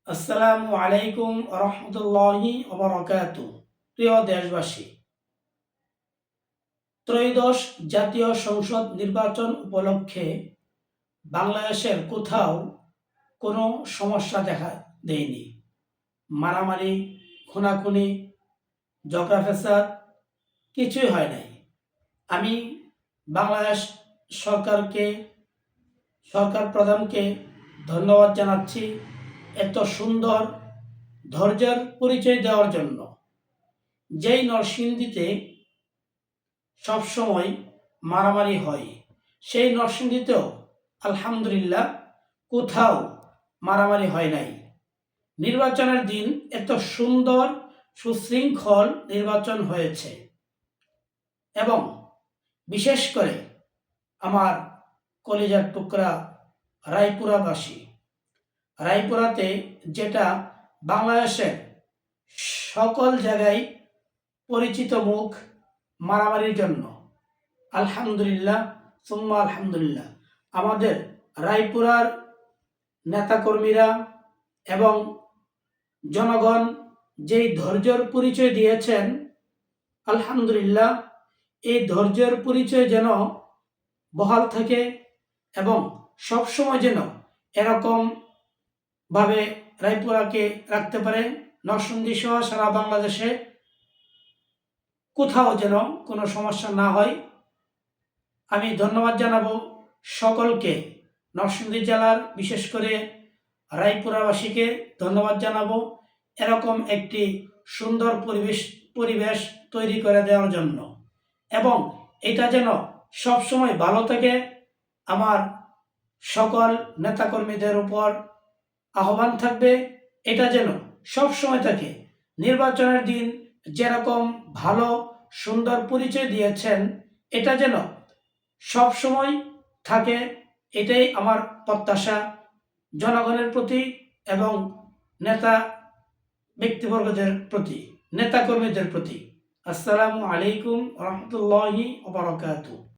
আসসালামু আলাইকুম রহমতুল্লাহি ওবারাকাতু। প্রিয় দেশবাসী, ত্রয়োদশ জাতীয় সংসদ নির্বাচন উপলক্ষে বাংলাদেশের কোথাও কোনো সমস্যা দেখা দেয়নি। মারামারি, খুনাখুনি, ঝগড়া ফ্যাসাদ কিছুই হয় নাই। আমি বাংলাদেশ সরকার প্রধানকে ধন্যবাদ জানাচ্ছি এত সুন্দর ধৈর্যের পরিচয় দেওয়ার জন্য। যেই নরসিংদীতে সবসময় মারামারি হয়, সেই নরসিংদীতেও আলহামদুলিল্লাহ কোথাও মারামারি হয় নাই। নির্বাচনের দিন এত সুন্দর সুশৃঙ্খল নির্বাচন হয়েছে এবং বিশেষ করে আমার কলিজার টুকরা রায়পুরাবাসী, রায়পুরাতে যেটা বাংলাদেশের সকল জায়গায় পরিচিত মুখ মারামারির জন্য, আলহামদুলিল্লাহ সুম্মা আলহামদুলিল্লাহ আমাদের রায়পুরার নেতাকর্মীরা এবং জনগণ যেই ধৈর্যের পরিচয় দিয়েছেন, আলহামদুলিল্লাহ এই ধৈর্যের পরিচয় যেন বহাল থাকে এবং সবসময় যেন এরকম ভাবে রায়পুরাকে রাখতে পারে। নরসিংদী সহ সারা বাংলাদেশে কোথাও যেন কোনো সমস্যা না হয়। আমি ধন্যবাদ জানাবো সকলকে, নরসিংদী জেলার বিশেষ করে রায়পুরাবাসীকে ধন্যবাদ জানাবো এরকম একটি সুন্দর পরিবেশ তৈরি করে দেওয়ার জন্য, এবং এটা যেন সবসময় ভালো থাকে। আমার সকল নেতাকর্মীদের উপর আহ্বান থাকবে এটা যেন সবসময় থাকে। নির্বাচনের দিন যেরকম ভালো সুন্দর পরিচয় দিয়েছেন এটা যেন সবসময় থাকে, এটাই আমার প্রত্যাশা জনগণের প্রতি এবং নেতাকর্মীদের প্রতি। আসসালামু আলাইকুম রহমতুল্লাহি ওয়া বারাকাতুহু।